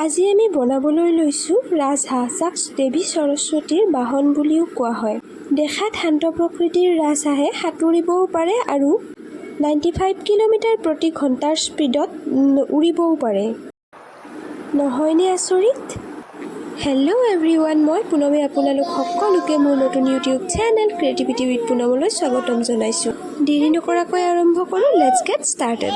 আজি আমি বনাবলৈ লৈছোঁ ৰাজহাঁহ, যাক দেৱী সৰস্বতীৰ বাহন বুলিও কোৱা হয়। দেখাত শান্ত প্ৰকৃতিৰ ৰাজহাঁহে সাঁতুৰিবও পাৰে আৰু 95 কিলোমিটাৰ প্ৰতি ঘণ্টাৰ স্পীডত উৰিবও পাৰে। নহয়নে আচৰিত? হেল্ল' এভৰিৱান, মই পুনমে আপোনালোক সকলোকে মোৰ নতুন ইউটিউব চেনেল ক্ৰিয়েটিভিটি উইথ পুনমলৈ স্বাগতম জনাইছোঁ। দেৰি নকৰাকৈ আৰম্ভ কৰোঁ, লেটছ গেট ষ্টাৰ্টেড।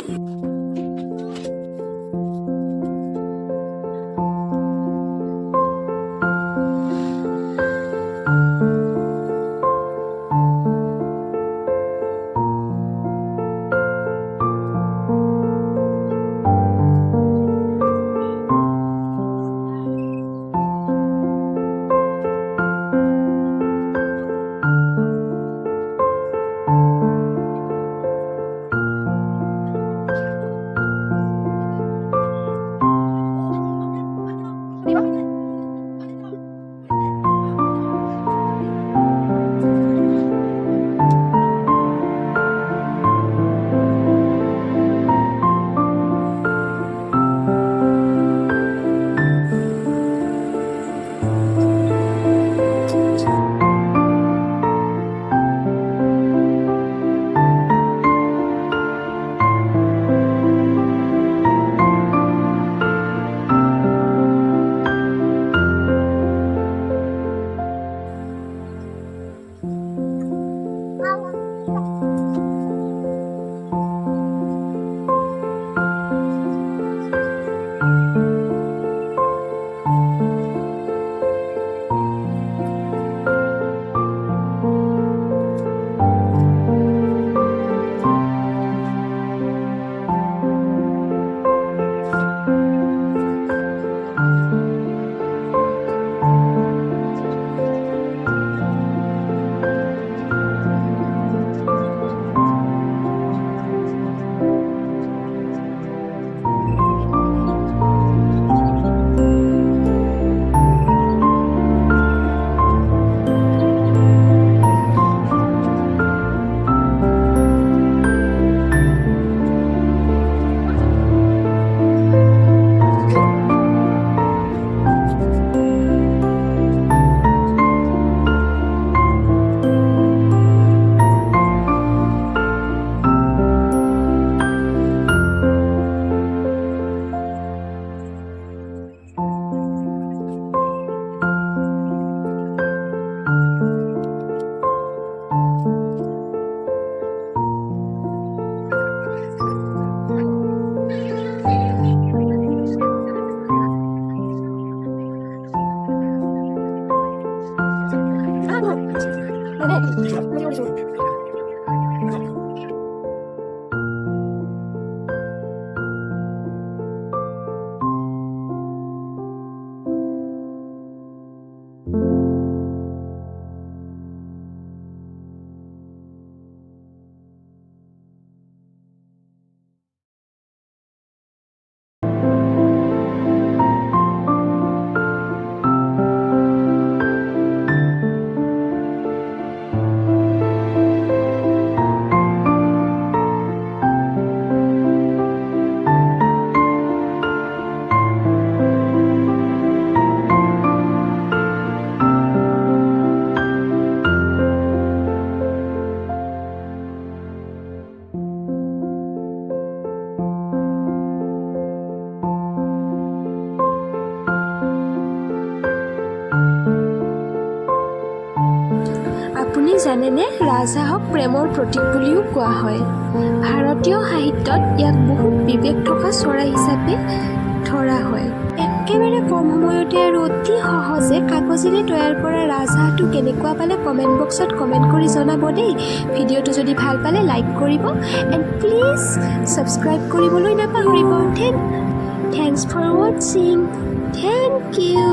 আপুনি জানেনে, ৰাজহাঁহক প্ৰেমৰ প্ৰতীক বুলিও কোৱা হয়। ভাৰতীয় সাহিত্যত ইয়াক বহুত বিবেক থকা চৰাই হিচাপে ধৰা হয়। একেবাৰে কম সময়তে আৰু অতি সহজে কাগজেৰে তৈয়াৰ কৰা ৰাজহাঁহটো কেনেকুৱা পালে কমেণ্ট বক্সত কমেণ্ট কৰি জনাব দেই। ভিডিঅ'টো যদি ভাল পালে লাইক কৰিব এণ্ড প্লিজ ছাবস্ক্ৰাইব কৰিবলৈ নাপাহৰিব। থেংকছ ফৰ ৱাটছিং। Thank U.